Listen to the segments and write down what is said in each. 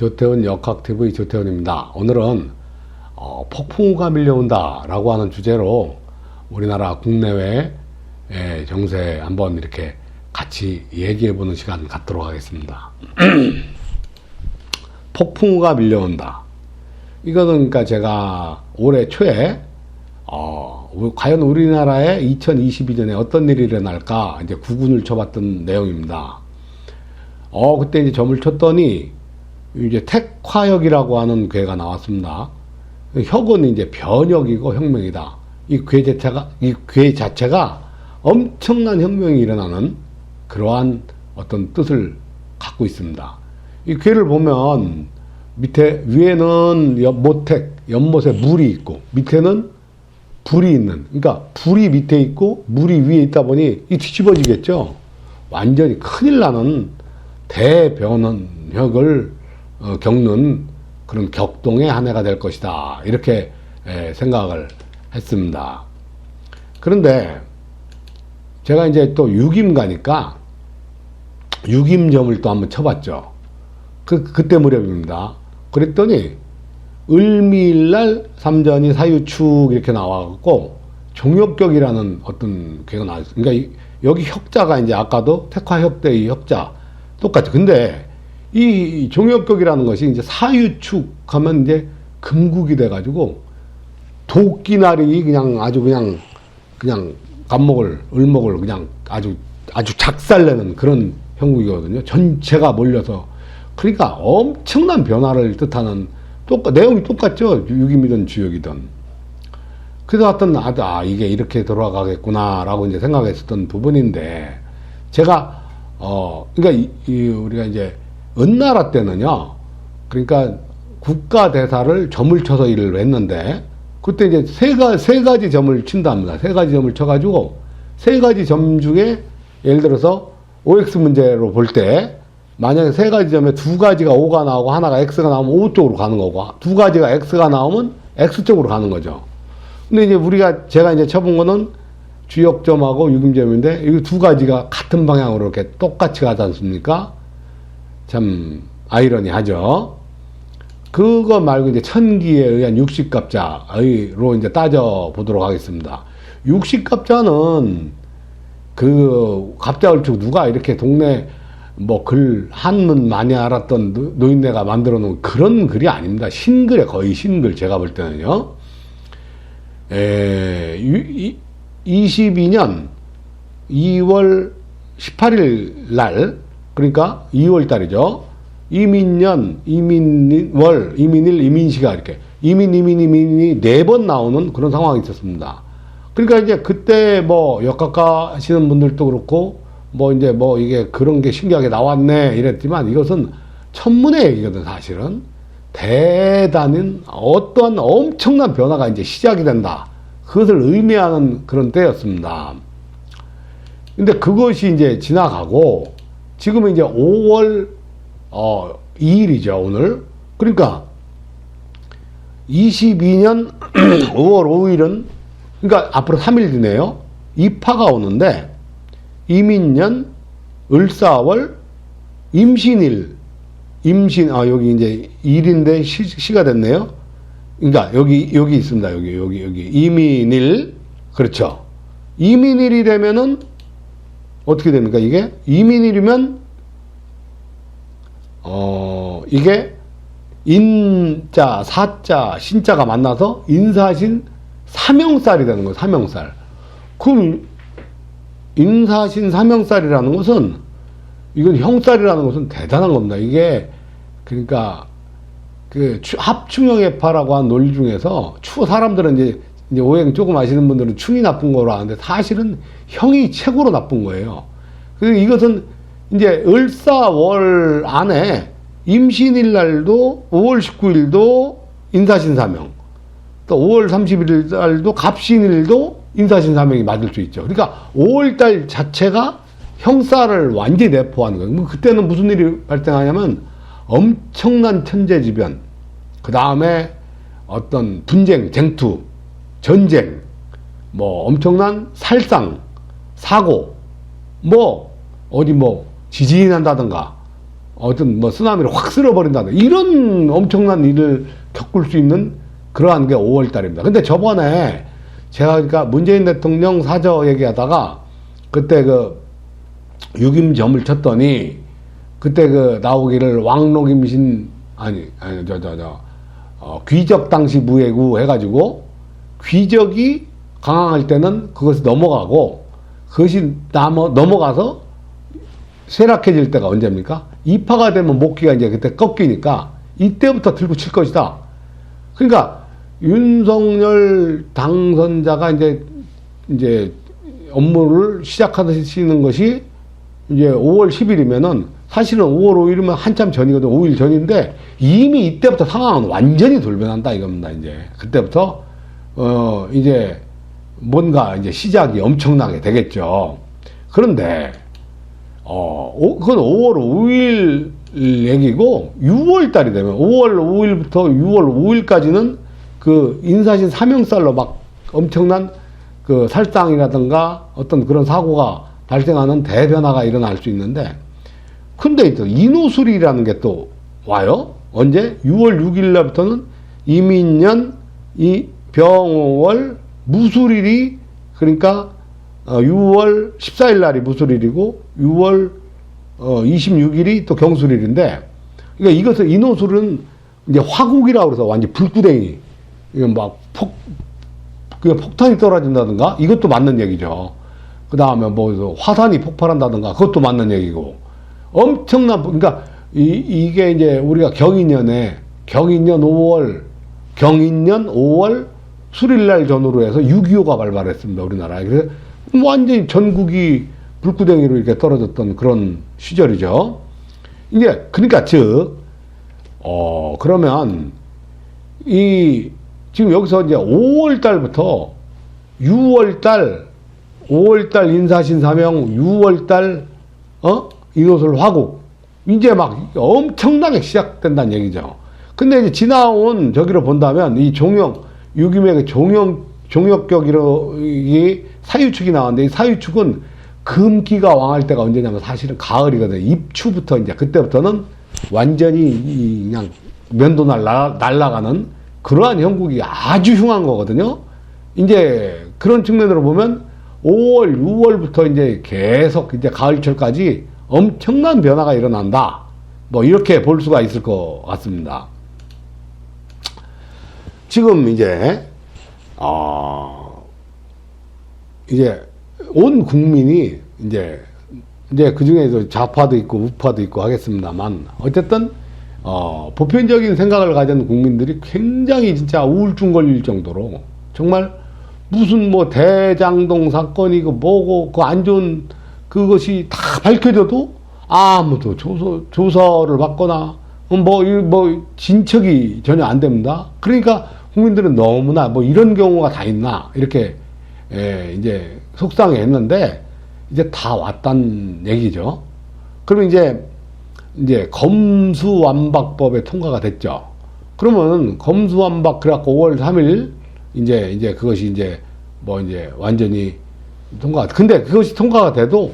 조태훈 역학TV 조태훈입니다. 오늘은 폭풍우가 밀려온다 라고 하는 주제로 우리나라 국내외 정세 한번 이렇게 같이 얘기해보는 시간 갖도록 하겠습니다. 폭풍우가 밀려온다. 이거는 그러니까 제가 올해 초에 과연 우리나라에 2022년에 어떤 일이 일어날까 이제 구군을 쳐봤던 내용입니다. 그때 이제 점을 쳤더니 이제 택화역이라고 하는 괴가 나왔습니다. 혁은 이제 변혁이고 혁명이다. 이 괴 자체가 엄청난 혁명이 일어나는 그러한 어떤 뜻을 갖고 있습니다. 이 괴를 보면 위에는 연못에 물이 있고 밑에는 불이 있는, 그러니까 불이 밑에 있고 물이 위에 있다 보니 이 뒤집어지겠죠. 완전히 큰일 나는 대변혁을 겪는 그런 격동의 한 해가 될 것이다. 이렇게 생각을 했습니다. 그런데 제가 이제 또 유김가니까 유김점을 또 한번 쳐봤죠. 그때 무렵입니다. 그랬더니 을미일날 삼전이 사유축 이렇게 나와갖고 종역격이라는 어떤 괴가 나왔어요. 그러니까 여기 혁자가 이제 아까도 택화혁대의 혁자 똑같죠. 근데 이 종역격이라는 것이 이제 사유축 하면 이제 금국이 돼가지고 도끼날이 그냥 아주 그냥 을목을 그냥 아주 작살내는 그런 형국이거든요. 전체가 몰려서. 그러니까 엄청난 변화를 뜻하는 내용이 똑같죠. 유김이든 주역이든. 그래서 어떤 이게 이렇게 돌아가겠구나라고 이제 생각했었던 부분인데 제가 그러니까 우리가 이제 은나라 때는요. 그러니까 국가 대사를 점을 쳐서 일을 했는데 그때 이제 세 가지 점을 친답니다. 세 가지 점을 쳐가지고 세 가지 점 중에 예를 들어서 OX 문제로 볼 때 만약에 세 가지 점에 두 가지가 O가 나오고 하나가 X가 나오면 O 쪽으로 가는 거고 두 가지가 X가 나오면 X 쪽으로 가는 거죠. 근데 이제 제가 이제 쳐본 거는 주역점하고 유김점인데 이 두 가지가 같은 방향으로 이렇게 똑같이 가지 않습니까? 참 아이러니하죠. 그거 말고 이제 천기에 의한 육식갑자로 이제 따져 보도록 하겠습니다. 육식갑자는 그 갑자을축 누가 이렇게 동네 한문 많이 알았던 노인네가 만들어 놓은 그런 글이 아닙니다. 신글에 거의 신글 제가 볼 때는요. 22년 2월 18일 날 그러니까 2월 달이죠. 이민년, 이민월, 이민일, 이민시가 이렇게 이민이 네 번 나오는 그런 상황이 있었습니다. 그러니까 이제 그때 역학가 하시는 분들도 그렇고 이게 그런 게 신기하게 나왔네 이랬지만 이것은 천문의 얘기거든. 사실은 대단한 어떠한 엄청난 변화가 이제 시작이 된다. 그것을 의미하는 그런 때였습니다. 근데 그것이 이제 지나가고 지금은 이제 5월 2일이죠 오늘. 그러니까 22년 5월 5일은 그러니까 앞으로 3일 뒤네요. 입하가 오는데 이민년, 을사월, 임신일, 여기 이제 일인데 시가 됐네요. 그러니까 여기 있습니다. 여기 이민일, 그렇죠. 이민일이 되면은 어떻게 됩니까? 이게 이민일이면 이게 인자, 사자, 신자가 만나서 인사신 사명살이 되는 거예요. 사명살. 그럼 인사신 사명살이라는 것은 이건 형살이라는 것은 대단한 겁니다. 이게 그러니까 그 합충형해파라고 하는 논리 중에서 사람들은 이제 오행 조금 아시는 분들은 충이 나쁜 거로 아는데 사실은 형이 최고로 나쁜 거예요. 그래서 이것은 이제 을사월 안에 임신일 날도 5월 19일도 인사신 사명, 또 5월 31일 날도 갑신일도 인사신 사명이 맞을 수 있죠. 그러니까 5월달 자체가 형살을 완전히 내포하는 거예요. 그때는 무슨 일이 발생하냐면 엄청난 천재지변, 그 다음에 어떤 분쟁, 쟁투, 전쟁, 엄청난 살상, 사고, 어디 지진이 난다든가 어떤 뭐 쓰나미를 확 쓸어버린다든 이런 엄청난 일을 겪을 수 있는 그러한 게 5월 달입니다. 근데 저번에 제가 그러니까 문재인 대통령 사저 얘기하다가 그때 그 유김점을 쳤더니 그때 그 나오기를 왕록임신 귀적 당시 무해구 해가지고 귀적이 강항할 때는 그것이 넘어가고 그것이 넘어가서 쇠락해질 때가 언제입니까? 입하가 되면 목기가 이제 그때 꺾이니까 이때부터 들고 칠 것이다. 그러니까 윤석열 당선자가 이제 업무를 시작하시는 것이 이제 5월 10일이면은 사실은 5월 5일이면 한참 전이거든. 5일 전인데 이미 이때부터 상황은 완전히 돌변한다 이겁니다. 이제 그때부터 이제 뭔가 이제 시작이 엄청나게 되겠죠. 그런데 그건 5월 5일 얘기고 6월 달이 되면 5월 5일부터 6월 5일까지는 그 인사신 사명살로 막 엄청난 그 살상이라든가 어떤 그런 사고가 발생하는 대변화가 일어날 수 있는데 근데 또 인호술이라는 게 또 와요. 언제? 6월 6일 날부터는 이민년, 병월, 무술일이 그러니까 6월 14일 날이 무술일이고 6월 26일이 또 경술일인데 그러니까 이것을 인호술은 이제 화국이라고 그래서 완전 불구덩이 이거 막 폭탄이 떨어진다든가 이것도 맞는 얘기죠. 그 다음에 뭐 화산이 폭발한다든가 그것도 맞는 얘기고 엄청난 그러니까 이게 이제 우리가 경인년 5월 수릴날 전후로 해서 6.25가 발발했습니다. 우리나라에. 그래서 완전히 전국이 불구덩이로 이렇게 떨어졌던 그런 시절이죠. 이제 그러니까 그러면 지금 여기서 이제 5월 달부터 6월 달 5월 달 인사신 사명 6월 달 인호술 화국 이제 막 엄청나게 시작된다는 얘기죠. 근데 이제 지나온 저기로 본다면 이 유김의 종역격이 사유축이 나왔는데 이 사유축은 금기가 왕할 때가 언제냐면 사실은 가을이거든요. 입추부터 이제 그때부터는 완전히 그냥 면도 날아가는 그러한 형국이 아주 흉한 거거든요. 이제 그런 측면으로 보면 5월, 6월부터 이제 계속 이제 가을철까지 엄청난 변화가 일어난다. 뭐 이렇게 볼 수가 있을 것 같습니다. 지금 이제 온 국민이 이제 그 중에서 좌파도 있고 우파도 있고 하겠습니다만 어쨌든 보편적인 생각을 가진 국민들이 굉장히 진짜 우울증 걸릴 정도로 정말 무슨 뭐 대장동 사건이고 뭐고 그 안 좋은 그것이 다 밝혀져도 아무도 조사를 받거나 뭐 진척이 전혀 안 됩니다. 그러니까 국민들은 너무나 뭐 이런 경우가 다 있나 이렇게 이제 속상해 했는데 이제 다 왔단 얘기죠. 그러면 이제 검수완박법에 통과가 됐죠. 그러면 검수완박 그래갖고 5월 3일 이제 그것이 이제 완전히 통과가 근데 그것이 통과가 돼도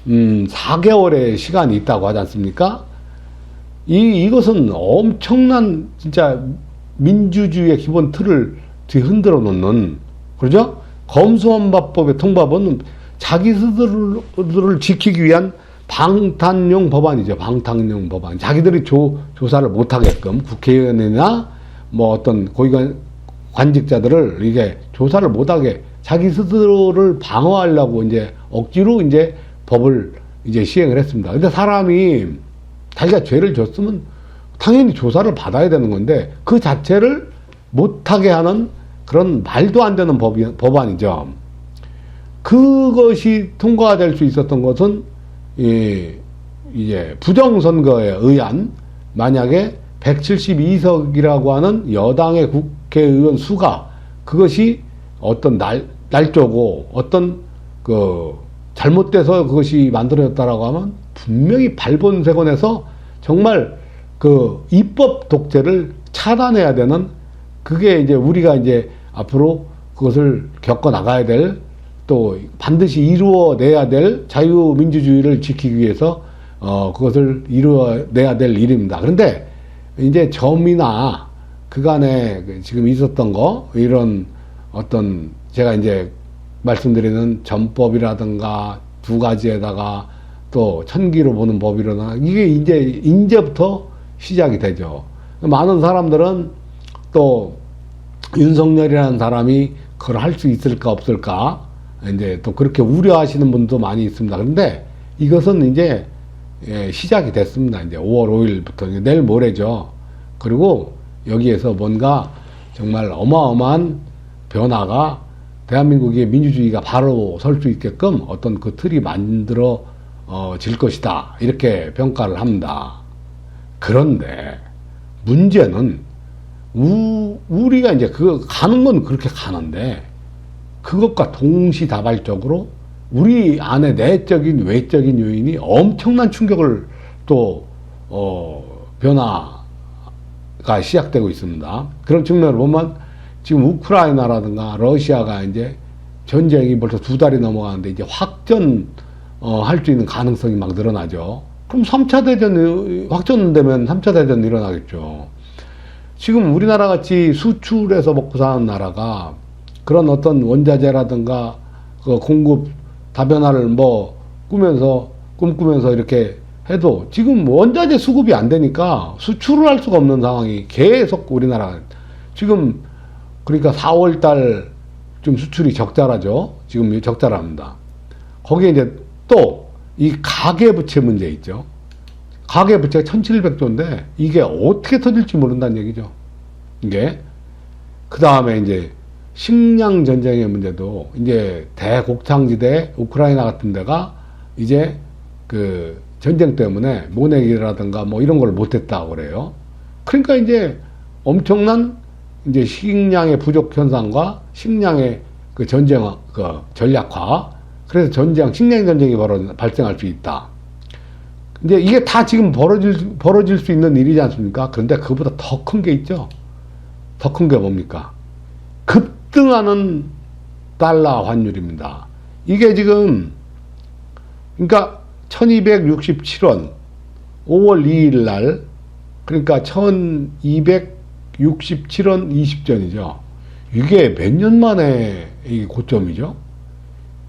4개월의 시간이 있다고 하지 않습니까? 이것은 엄청난 진짜 민주주의의 기본 틀을 뒤흔들어 놓는 그러죠? 검수완박법의 통과법은 자기 스스로를 지키기 위한 방탄용 법안이죠. 방탄용 법안. 자기들이 조사를 못하게끔 국회의원이나 뭐 어떤 관직자들을 이게 조사를 못하게 자기 스스로를 방어하려고 이제 억지로 이제 법을 이제 시행을 했습니다. 근데 사람이 자기가 죄를 졌으면 당연히 조사를 받아야 되는 건데 그 자체를 못하게 하는 그런 말도 안 되는 법안이죠. 그것이 통과될 수 있었던 것은 이제 부정선거에 의한 만약에 172석이라고 하는 여당의 국회의원 수가 그것이 어떤 날조고 어떤 잘못돼서 그것이 만들어졌다라고 하면 분명히 발본색원에서 정말 그 입법 독재를 차단해야 되는 그게 이제 우리가 이제 앞으로 그것을 겪어 나가야 될 또 반드시 이루어내야 될 자유민주주의를 지키기 위해서 그것을 이루어내야 될 일입니다. 그런데 이제 점이나 그간에 지금 있었던 거, 이런 어떤 제가 이제 말씀드리는 점법이라든가 두 가지에다가 또 천기로 보는 법이라든가 이게 이제부터 시작이 되죠. 많은 사람들은 또 윤석열이라는 사람이 그걸 할 수 있을까 없을까 이제 또 그렇게 우려하시는 분도 많이 있습니다. 그런데 이것은 이제 시작이 됐습니다. 이제 5월 5일부터 내일 모레죠. 그리고 여기에서 뭔가 정말 어마어마한 변화가 대한민국의 민주주의가 바로 설 수 있게끔 어떤 그 틀이 만들어질 것이다. 이렇게 평가를 합니다. 그런데 문제는 우리가 이제 가는 건 그렇게 가는데 그것과 동시다발적으로 우리 안에 내적인 외적인 요인이 엄청난 충격을 또 변화가 시작되고 있습니다. 그런 측면을 보면 지금 우크라이나라든가 러시아가 이제 전쟁이 벌써 2달이 넘어가는데 이제 할 수 있는 가능성이 막 늘어나죠. 그럼 3차 대전 확전되면 3차 대전 일어나겠죠. 지금 우리나라 같이 수출해서 먹고 사는 나라가 그런 어떤 원자재라든가 그 공급 다변화를 꿈꾸면서 이렇게 해도 지금 원자재 수급이 안 되니까 수출을 할 수가 없는 상황이 계속 우리나라 지금 그러니까 4월 달 좀 수출이 적자라죠. 지금 적자랍니다. 거기에 이제 또 이 가계부채 문제 있죠. 가계부채가 1700조인데 이게 어떻게 터질지 모른다는 얘기죠. 이게 그 다음에 이제 식량 전쟁의 문제도 이제 대곡창지대 우크라이나 같은 데가 이제 그 전쟁 때문에 모내기라든가 이런 걸 못했다고 그래요. 그러니까 이제 엄청난 이제 식량의 부족 현상과 식량의 그 전쟁 그 전략화, 그래서 식량 전쟁이 발생할 수 있다. 이제 이게 다 지금 벌어질 수 있는 일이지 않습니까? 그런데 그보다 더 큰 게 있죠. 더 큰 게 뭡니까? 급등하는 달러 환율입니다. 이게 지금 그러니까 1267원 5월 2일 날 그러니까 1267원 20전이죠. 이게 몇 년 만에 이 고점이죠.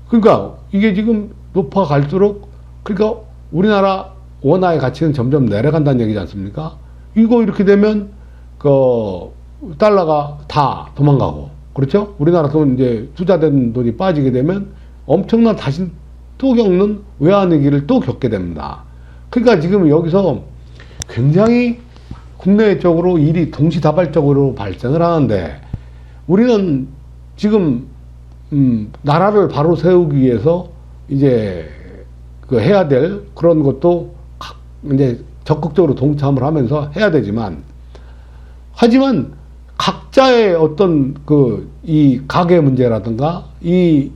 그러니까 이게 지금 높아갈수록 그러니까 우리나라 원화의 가치는 점점 내려간다는 얘기지 않습니까? 이거 이렇게 되면 그 달러가 다 도망가고 그렇죠? 우리나라 돈 이제 투자된 돈이 빠지게 되면 엄청난 다시 또 겪는 외환위기를 또 겪게 됩니다. 그러니까 지금 여기서 굉장히 국내적으로 일이 동시다발적으로 발생을 하는데 우리는 지금 나라를 바로 세우기 위해서 이제 그 해야 될 그런 것도 이제 적극적으로 동참을 하면서 해야 되지만 하지만 각자의 어떤 이 가계 문제라든가 이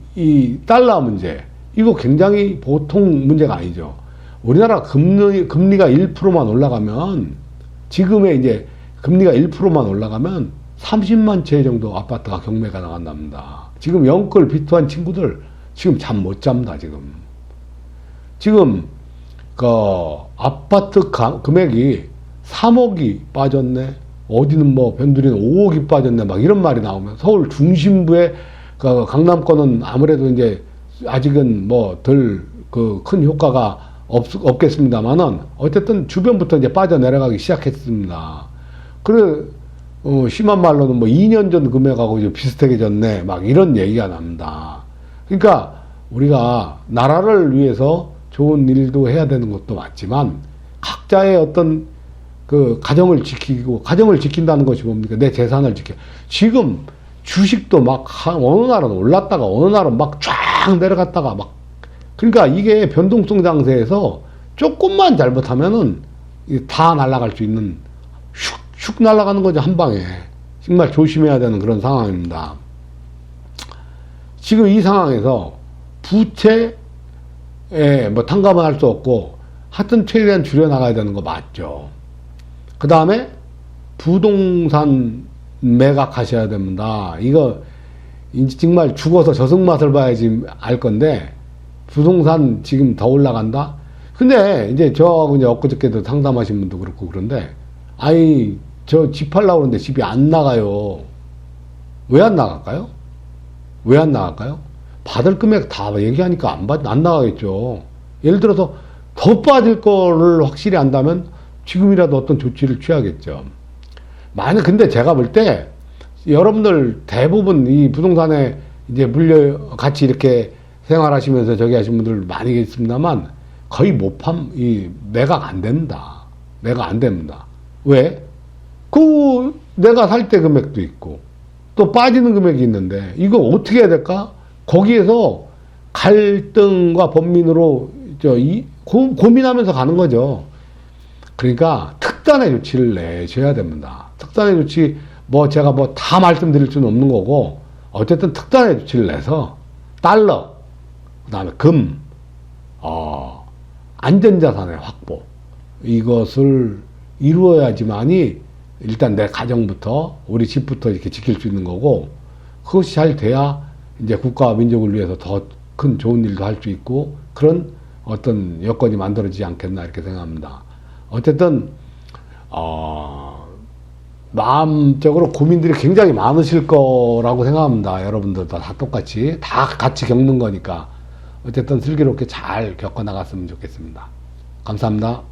달러 문제 이거 굉장히 보통 문제가 아니죠. 우리나라 금리가 1%만 올라가면 지금의 이제 금리가 1%만 올라가면 30만 채 정도 아파트가 경매가 나간답니다. 지금 영끌 비투한 친구들 지금 잠 못 잡니다. 지금 그 아파트 금액이 3억이 빠졌네. 어디는 변두리는 5억이 빠졌네. 막 이런 말이 나오면 서울 중심부의 그 강남권은 아무래도 이제 아직은 덜 그 큰 효과가 없겠습니다만은 어쨌든 주변부터 이제 빠져내려가기 시작했습니다. 그래 심한 말로는 2년 전 금액하고 이제 비슷하게 졌네. 막 이런 얘기가 납니다. 그러니까 우리가 나라를 위해서 좋은 일도 해야 되는 것도 맞지만 각자의 어떤 그 가정을 지킨다는 것이 뭡니까? 내 재산을 지금 주식도 막 어느 날은 올랐다가 어느 날은 막 쫙 내려갔다가 그러니까 이게 변동성 장세에서 조금만 잘못하면은 다 날아갈 수 있는 슉 날아가는 거죠. 한 방에. 정말 조심해야 되는 그런 상황입니다. 지금 이 상황에서 부채에 탕감을 할 수 없고 하여튼 최대한 줄여나가야 되는 거 맞죠. 그 다음에 부동산 매각하셔야 됩니다. 이거 정말 죽어서 저승맛을 봐야지 알 건데 부동산 지금 더 올라간다? 근데 이제 저하고 이제 엊그저께도 상담하신 분도 그렇고 그런데, 아이, 저 집 하려고 그러는데 집이 안 나가요. 왜 안 나갈까요? 왜 안 나갈까요? 받을 금액 다 얘기하니까 안 나가겠죠. 예를 들어서 더 빠질 거를 확실히 안다면 지금이라도 어떤 조치를 취하겠죠. 근데 제가 볼 때 여러분들 대부분 이 부동산에 이제 같이 이렇게 생활하시면서 저기 하신 분들 많이 계십니다만 거의 매각 안 됩니다. 매각 안 됩니다. 왜? 내가 살 때 금액도 있고 또 빠지는 금액이 있는데 이거 어떻게 해야 될까? 거기에서 갈등과 번민으로 고민하면서 가는 거죠. 그러니까 특단의 조치를 내셔야 됩니다. 특단의 조치, 제가 다 말씀드릴 수는 없는 거고, 어쨌든 특단의 조치를 내서 달러, 그 다음에 안전자산의 확보, 이것을 이루어야지만이 일단 내 가정부터, 우리 집부터 이렇게 지킬 수 있는 거고, 그것이 잘 돼야 이제 국가와 민족을 위해서 더 큰 좋은 일도 할 수 있고, 그런 어떤 여건이 만들어지지 않겠나 이렇게 생각합니다. 어쨌든 마음적으로 고민들이 굉장히 많으실 거라고 생각합니다. 여러분들도 다 똑같이 다 같이 겪는 거니까 어쨌든 슬기롭게 잘 겪어 나갔으면 좋겠습니다. 감사합니다.